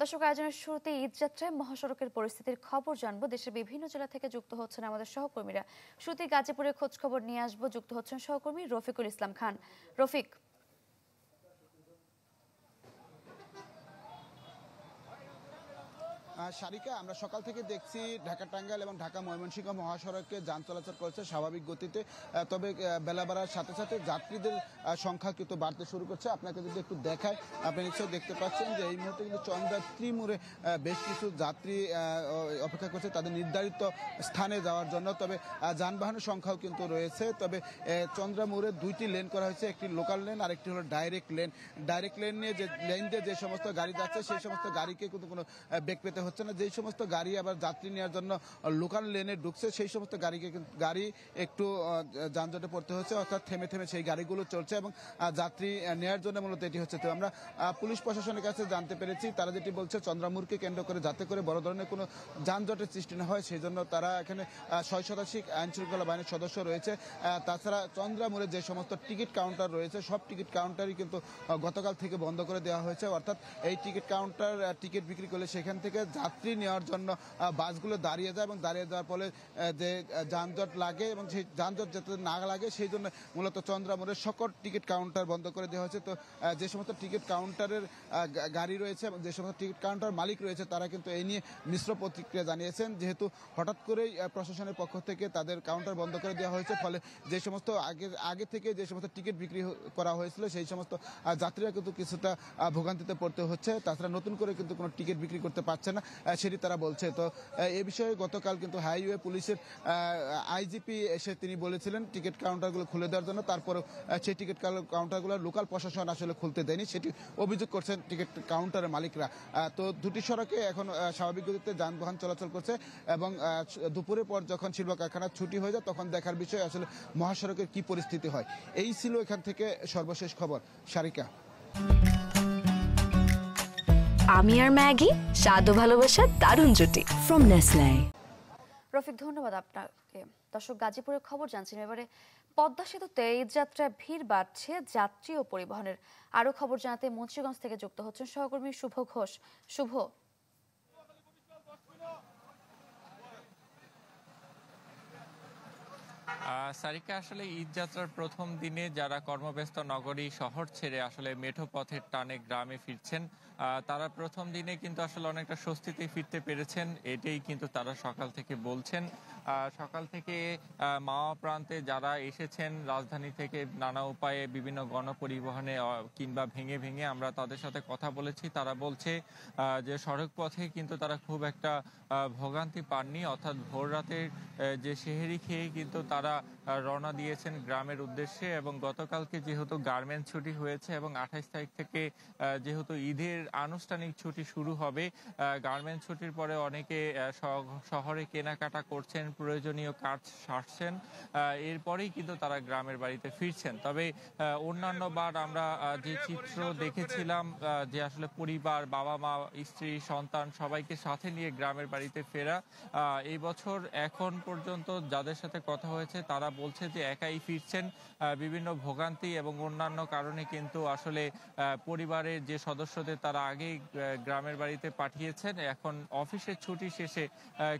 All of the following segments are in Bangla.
দর্শক, আয়োজনের শুরুতে ঈদযাত্রায় মহাসড়কের পরিস্থিতির খবর জানবো। দেশের বিভিন্ন জেলা থেকে যুক্ত হচ্ছেন আমাদের সহকর্মীরা। শুরুতেই গাজীপুরের খোঁজ খবর নিয়ে আসবো। যুক্ত হচ্ছেন সহকর্মী রফিকুল ইসলাম খান। রফিক। সারিকা, আমরা সকাল থেকে দেখছি ঢাকা টাঙ্গাইল এবং ঢাকা ময়মনসিংহ মহাসড়কে যান চলাচল করছে স্বাভাবিক গতিতে। তবে বেলা বাড়ার সাথে সাথে যাত্রীদের সংখ্যা কিন্তু বাড়তে শুরু করছে। আপনাকে যদি একটু দেখায়, আপনি নিশ্চয়ই দেখতে পাচ্ছেন যে এই মুহূর্তে কিন্তু চন্দ্রা ত্রিমুরে বেশ কিছু যাত্রী অপেক্ষা করছে তাদের নির্ধারিত স্থানে যাওয়ার জন্য। তবে যানবাহনের সংখ্যাও কিন্তু রয়েছে। তবে চন্দ্রা মোড়ে দুইটি লেন করা হয়েছে, একটি লোকাল লেন আর একটি হলো ডাইরেক্ট লেন। ডাইরেক্ট লেন নিয়ে যে লেন দিয়ে যে সমস্ত গাড়ি যাচ্ছে সেই সমস্ত গাড়িকে কিন্তু কোনো বেগ পেতে হচ্ছে না। যেই সমস্ত গাড়ি আবার যাত্রী নেওয়ার জন্য লোকাল লেনে ঢুকছে সেই সমস্ত গাড়ি একটু যানজটে পড়তে হচ্ছে, অর্থাৎ থেমে থেমে সেই গাড়িগুলো চলছে এবং যাত্রী নেওয়ার জন্য মূলত এটি হচ্ছে। তো আমরা পুলিশ প্রশাসনের কাছে জানতে পেরেছি, তারা যেটি বলছে চন্দ্রামুরকে কেন্দ্র করে যাতে করে বড় ধরনের কোনো যানজটের সৃষ্টি না হয় সেই জন্য তারা এখানে 6 শতাধিক আইন শৃঙ্খলা বাহিনীর সদস্য রয়েছে। তাছাড়া চন্দ্রামুরে যে সমস্ত টিকিট কাউন্টার রয়েছে সব টিকিট কাউন্টারই কিন্তু গতকাল থেকে বন্ধ করে দেওয়া হয়েছে। অর্থাৎ এই টিকিট কাউন্টার টিকিট বিক্রি করলে সেখান থেকে যাত্রী নেওয়ার জন্য বাসগুলো দাঁড়িয়ে যায় এবং দাঁড়িয়ে যাওয়ার ফলে যে যানজট লাগে এবং সেই যানজট যাতে না লাগে সেই জন্য মূলত চন্দ্রামোড়ের সকল টিকিট কাউন্টার বন্ধ করে দেওয়া হয়েছে। তো যে সমস্ত টিকিট কাউন্টারের গাড়ি রয়েছে এবং যে সমস্ত টিকিট কাউন্টার মালিক রয়েছে তারা কিন্তু এই নিয়ে মিশ্র প্রতিক্রিয়া জানিয়েছেন, যেহেতু হঠাৎ করেই প্রশাসনের পক্ষ থেকে তাদের কাউন্টার বন্ধ করে দেওয়া হয়েছে, ফলে যে সমস্ত আগে থেকে যে সমস্ত টিকিট বিক্রি করা হয়েছিল সেই সমস্ত যাত্রীরা কিন্তু কিছুটা ভোগান্তিতে পড়তে হচ্ছে। তাছাড়া নতুন করে কিন্তু কোনো টিকিট বিক্রি করতে পারছে না সেটি তারা বলছে। তো এই বিষয়ে গতকাল কিন্তু হাইওয়ে পুলিশের আইজিপি এসে তিনি বলেছিলেন টিকিট কাউন্টারগুলো খুলে দেওয়ার জন্য, তারপরেও সেই টিকিট কাউন্টারগুলো লোকাল প্রশাসন আসলে খুলতে দেয়নি, সেটি অভিযোগ করছেন টিকিট কাউন্টারের মালিকরা। তো দুটি সড়কে এখন স্বাভাবিক গতিতে যানবাহন চলাচল করছে এবং দুপুরের পর যখন শিল্প কারখানার ছুটি হয়ে যায় তখন দেখার বিষয় আসলে মহাসড়কের কি পরিস্থিতি হয়। এই ছিল এখান থেকে সর্বশেষ খবর। সারিকা। আমি আর ম্যাগি, স্বাদ ও ভালোবাসার দারুণ জুটি ফ্রম নেসলে। রফিক, ধন্যবাদ আপনাকে। দর্শক, গাজীপুরের খবর জানছেন। এবারে পদ্মা সেতুতে ঈদযাত্রায় ভিড় বাড়ছে যাত্রী ও পরিবহনের। আরো খবর জানাতে মুন্সিগঞ্জ থেকে যুক্ত হচ্ছেন সহকর্মী শুভ ঘোষ। শুভ। সারিকা, আসলে ঈদযাত্রার প্রথম দিনে যারা কর্মব্যস্ত নগরী শহর ছেড়ে আসলে মেঠো পথের টানে গ্রামে ফিরছেন, তারা প্রথম দিনে কিন্তু আসলে অনেকটা স্বস্তিতে ফিরতে পেরেছেন, এটাই কিন্তু তারা সকাল থেকে বলছেন। সকাল থেকে মাওয়া প্রান্তে যারা এসেছেন রাজধানী থেকে নানা উপায়ে বিভিন্ন গণপরিবহনে কিংবা ভেঙে ভেঙে আমরা তাদের সাথে কথা বলেছি, তারা বলছে যে সড়ক পথে কিন্তু তারা খুব একটা ভোগান্তি পাননি। অর্থাৎ ভোর রাতের যে সেহেরি খেয়ে কিন্তু তারা রওনা দিয়েছেন গ্রামের উদ্দেশ্যে। এবং গতকালকে যেহেতু গার্মেন্টস ছুটি হয়েছে এবং 28 তারিখ থেকে যেহেতু ঈদের আনুষ্ঠানিক ছুটি শুরু হবে, গার্মেন্টস ছুটির পরে অনেকে শহরে কেনাকাটা করছেন, প্রয়োজনীয় কাজ সারছেন, এরপরেই কিন্তু তারা গ্রামের বাড়িতে ফিরছেন। তবে অন্যান্য বার আমরা যে চিত্র দেখেছিলাম যে আসলে পরিবার, বাবা মা, স্ত্রী, সন্তান সবাইকে সাথে নিয়ে গ্রামের বাড়িতে ফেরা, এই বছর এখন পর্যন্ত যাদের সাথে কথা হয়েছে তারা বলছে যে একাই ফিরছেন। বিভিন্ন ভোগান্তি এবং অন্যান্য কারণে কিন্তু আসলে পরিবারের যে সদস্যদের তারা আগেই গ্রামের বাড়িতে পাঠিয়েছেন, এখন অফিসের ছুটি শেষে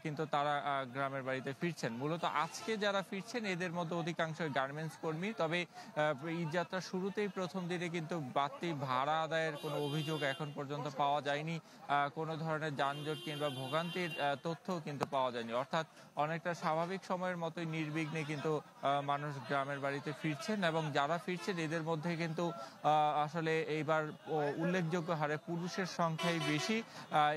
কিন্তু তারা গ্রামের বাড়িতে ফিরছেন। মূলত আজকে যারা ফিরছেন এদের মধ্যে অধিকাংশ গার্মেন্টস কর্মী। তবে ঈদযাত্রার শুরুতেই প্রথম দিনে কিন্তু বাড়তি ভাড়া আদায়ের কোনো অভিযোগ এখন পর্যন্ত পাওয়া যায়নি, কোনো ধরনের যানজট কিংবা ভোগান্তির তথ্যও কিন্তু পাওয়া যায়নি। অর্থাৎ অনেকটা স্বাভাবিক সময়ের মতোই নির্বিঘ্নে কিন্তু মানুষ গ্রামের বাড়িতে ফিরছেন। এবং যারা ফিরছেন এদের মধ্যে কিন্তু আসলে এইবার উল্লেখযোগ্য হারে পুরুষের সংখ্যাই বেশি,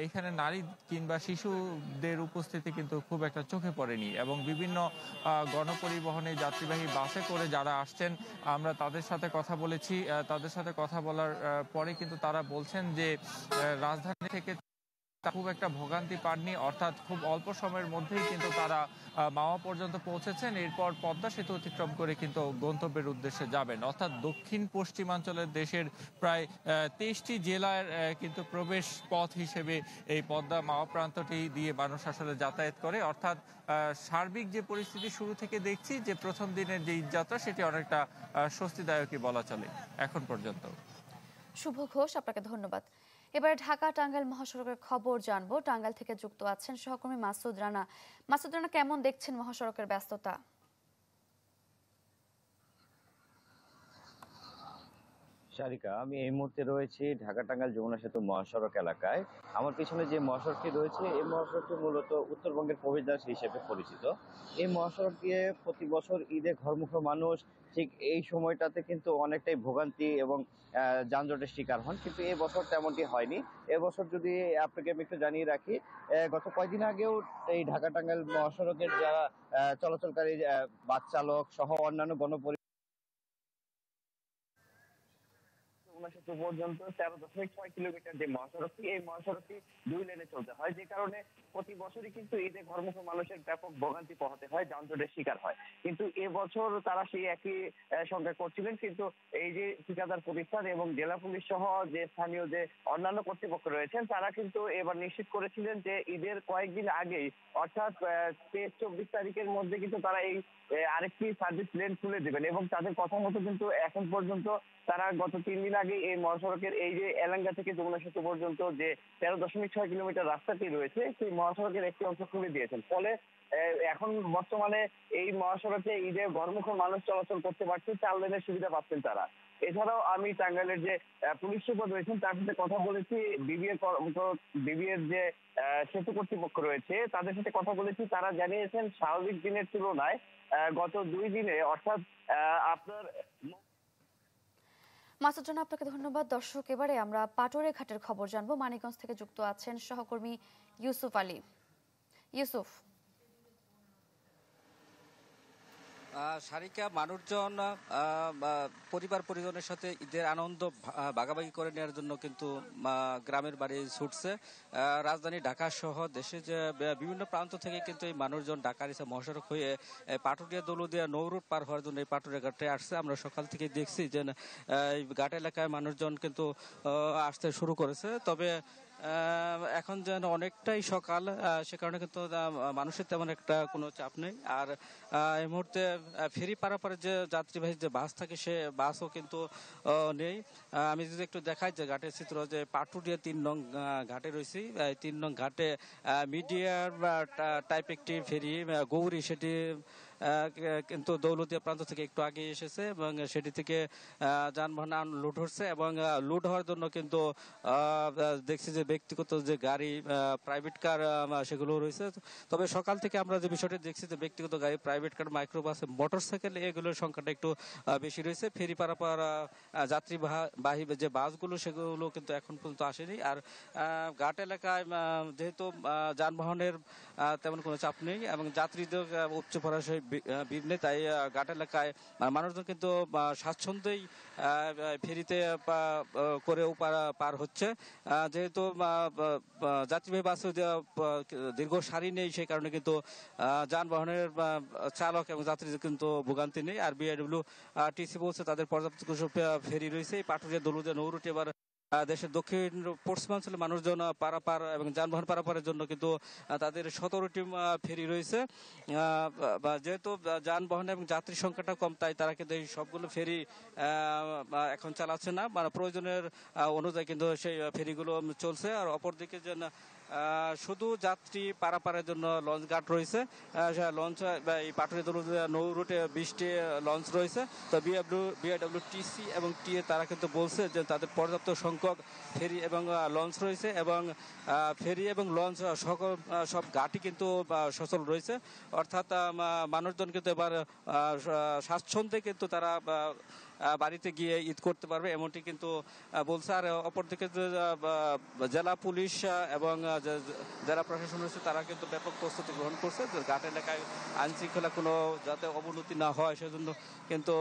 এখানে নারী কিংবা শিশুদের উপস্থিতি কিন্তু খুব একটা চোখে পড়েনি। এবং বিভিন্ন গণপরিবহনে যাত্রীবাহী বাসে করে যারা আসছেন আমরা তাদের সাথে কথা বলেছি, তাদের সাথে কথা বলার পরে কিন্তু তারা বলছেন যে রাজধানী থেকে খুব একটা ভোগান্তি পাননি। অর্থাৎ খুব অল্প সময়ের মধ্যেই কিন্তু তারা মাওয়া পর্যন্ত পৌঁছেছেন, এরপর পদ্মা সেতু অতিক্রম করে কিন্তু গন্তব্যের উদ্দেশ্যে যাবেন। অর্থাৎ দক্ষিণ পশ্চিমাঞ্চলের দেশের প্রায় 23টি জেলার কিন্তু প্রবেশ পথ হিসেবে এই পদ্মা মাওয়া প্রান্তটি দিয়ে মানুষ আসলে যাতায়াত করে। অর্থাৎ সার্বিক যে পরিস্থিতি শুরু থেকে দেখছি যে প্রথম দিনের যে ঈদযাত্রা সেটি অনেকটা স্বস্তিদায়কই বলা চলে এখন পর্যন্ত। শুভ ঘোষ, আপনাকে ধন্যবাদ। এবারে ঢাকা টাঙ্গাইল মহাসড়কের খবর জানবো। টাঙ্গাইল থেকে যুক্ত আছেন সহকর্মী মাসুদ রানা। মাসুদ রানা, কেমন দেখছেন মহাসড়কের ব্যস্ততা? সারিকা, আমি এই মুহূর্তে রয়েছি ঢাকা টাঙ্গাইল যমুনা সেতু মহাসড়ক এলাকায়। আমার পিছনে যে মহাসড়কটি রয়েছে এই মহাসড়কটি মূলত উত্তরবঙ্গের প্রবেশদ্বার হিসেবে পরিচিত। এই মহাসড়ক দিয়ে প্রতি বছর ঈদে ঘরমুখী মানুষ ঠিক এই সময়টাতে কিন্তু অনেকটাই ভোগান্তি এবং যানজটের শিকার হন, কিন্তু এবছর তেমনটি হয়নি। এবছর যদি আপনাকে আমি একটু জানিয়ে রাখি, গত কয়েকদিন আগেও এই ঢাকা টাঙ্গাইল মহাসড়কের যারা চলাচলকারী বাস চালক সহ অন্যান্য সেতু পর্যন্ত 13.6 কিলোমিটার যে মহাসড়কটি, এই মহাসড়কটি 2 লেনে চলতে হয়, যে কারণে প্রতি বছরই কিন্তু ঈদে ঘরমুখী মানুষের ব্যাপক ভোগান্তি পোহাতে হয়, যানজটের শিকার হয়। কিন্তু এবছর তারা সেই একই সংখ্যা করছিলেন, কিন্তু এই যে ঠিকাদার প্রতিষ্ঠান এবং জেলা পুলিশ সহ যে স্থানীয় যে অন্যান্য কর্তৃপক্ষ রয়েছেন তারা কিন্তু এবার নিশ্চিত করেছিলেন যে ঈদের কয়েকদিন আগেই অর্থাৎ 23-24 তারিখের মধ্যে কিন্তু তারা এই আরেকটি সার্ভিস লেন খুলে দেবেন, এবং তাদের কথা মতো কিন্তু এখন পর্যন্ত তারা গত 3 দিন আগে এই মহাসড়কের এই যে এলাঙ্গা থেকে যমুনা সেতু পর্যন্ত যে 13.6 কিলোমিটার রাস্তাটি রয়েছে সেই মহাসড়কের একটি অংশ খুলে দিয়েছেন। ফলে এখন বর্তমানে এই মহাসড়কে ঈদে ঘরমুখী মানুষ চলাচল করতে পারছে, 4 লেনের সুবিধা পাচ্ছেন তারা। এছাড়াও আমি টাঙ্গাইলের যে পুলিশ সুপার রয়েছেন তার সাথে কথা বলেছি, বিবিএর যে সেতু কর্তৃপক্ষ রয়েছে তাদের সাথে কথা বলেছি। তারা জানিয়েছেন স্বাভাবিক দিনের তুলনায় গত 2 দিনে অর্থাৎ আপনার মাসুদ রানা, আপনাকে ধন্যবাদ। দর্শক, এবারে আমরা পাটোরে ঘাটের খবর জানবো। মানিকগঞ্জ থেকে যুক্ত আছেন সহকর্মী ইউসুফ আলী। ইউসুফ। সারিকা, মানুষজন পরিবার পরিজনের সাথে ঈদের আনন্দ ভাগাভাগি করে নেওয়ার জন্য কিন্তু গ্রামের বাড়ি ছুটছে। রাজধানী ঢাকা সহ দেশে যে বিভিন্ন প্রান্ত থেকে কিন্তু এই মানুষজন ঢাকার ইসা মহাসড়ক হয়ে পাটুরিয়া দৌলতদিয়া নৌরুট পার হওয়ার জন্য এই পাটুরিয়া ঘাটে আসছে। আমরা সকাল থেকে দেখছি যে এই ঘাট এলাকায় মানুষজন কিন্তু আসতে শুরু করেছে। তবে এখন যেন অনেকটাই সকাল, সে কারণে কিন্তু মানুষের তেমন একটা কোনো চাপ নেই। আর এই মুহূর্তে ফেরি পারাপারে যে যাত্রীবাহী যে বাস থাকে সে বাসও কিন্তু নেই। আমি যদি একটু দেখাই যে ঘাটের চিত্র, যে পাটুরিয়া 3 নং ঘাটে রয়েছি। এই 3 নং ঘাটে মিডিয়ার টাইপ একটি ফেরি গৌরী, সেটি কিন্তু দৌলতিয়া প্রান্ত থেকে একটু আগে এসেছে এবং সেটি থেকে যানবাহন লোড হচ্ছে, এবং লোড হওয়ার জন্য কিন্তু দেখছি যে ব্যক্তিগত যে গাড়ি, প্রাইভেট কার সেগুলো রয়েছে। তবে সকাল থেকে আমরা যে বিষয়টি দেখছি যে ব্যক্তিগত গাড়ি, প্রাইভেট কার, মাইক্রোবাস, মোটরসাইকেল এগুলোর সংখ্যাটা একটু বেশি রয়েছে। ফেরি পারাপার যাত্রীবাহী যে বাসগুলো সেগুলো কিন্তু এখন পর্যন্ত আসেনি। আর ঘাট এলাকায় যেহেতু যানবাহনের তেমন কোনো চাপ নেই এবং যাত্রীদের উচ্চ পরাশয় ভিড় নেই, তাই ঘাট এলাকায় মানুষজন কিন্তু স্বাচ্ছন্দ্যেই ফেরিতে করেও পার হচ্ছে। যেহেতু যাত্রীবাহী বাসে দীর্ঘ সারি নেই, সেই কারণে কিন্তু যানবাহনের চালক এবং যাত্রীদের কিন্তু ভোগান্তি নেই। আর বিআইডব্লিউটিসি বলছে তাদের পর্যাপ্ত ফেরি রয়েছে। এই পাটুরিয়া দৌলতদিয়া নৌরুটে এবার দেশের দক্ষিণ পশ্চিমাঞ্চলে মানুষজন পারাপার এবং যানবাহন পারাপারের জন্য কিন্তু তাদের 17টি ফেরি রয়েছে। যেহেতু যানবাহন এবং যাত্রী সংখ্যাটা কম, তাই তারা কিন্তু এই সবগুলো ফেরি এখন চালাচ্ছে না, মানে প্রয়োজনের অনুযায়ী কিন্তু সেই ফেরিগুলো চলছে। আর অপরদিকে যে শুধু যাত্রী পারাপারের জন্য লঞ্চ ঘাট রয়েছে, লঞ্চ এই পাটুরিয়া দৌলতদিয়া নৌ রুটে 20টি লঞ্চ রয়েছে। তো বিআইডব্লিউটিসি এবং টিএ তারা কিন্তু বলছে যে তাদের পর্যাপ্ত সংখ্যক ফেরি এবং লঞ্চ রয়েছে, এবং ফেরি এবং লঞ্চ সব ঘাটই কিন্তু সচল রয়েছে। অর্থাৎ মানুষজন কিন্তু এবার স্বাচ্ছন্দ্যে কিন্তু তারা বাড়িতে গিয়ে ঈদ করতে পারবে, এমনটি কিন্তু বলছে। আর অপরদিকে জেলা পুলিশ এবং জেলা প্রশাসন রয়েছে তারা কিন্তু ব্যাপক প্রস্তুতি গ্রহণ করছে ঘাট এলাকায় আইন শৃঙ্খলা কোনো যাতে অবনতি না হয় সেজন্য কিন্তু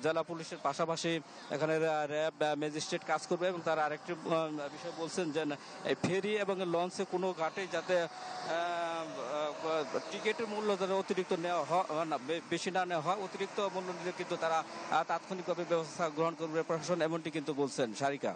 জেলা পুলিশের পাশাপাশি এখানে র্যাব ম্যাজিস্ট্রেট কাজ করবে। এবং তারা আরেকটি বিষয় বলছেন যে ফেরি এবং লঞ্চে কোনো ঘাটে যাতে টিকিটের মূল্য যাতে অতিরিক্ত নেওয়া হয় না, বেশি না নেওয়া হয়, অতিরিক্ত মূল্য নিলে কিন্তু তারা তাৎক্ষণিকভাবে ব্যবস্থা গ্রহণ করবে প্রশাসন, এমনটি কিন্তু বলছেন। সারিকা।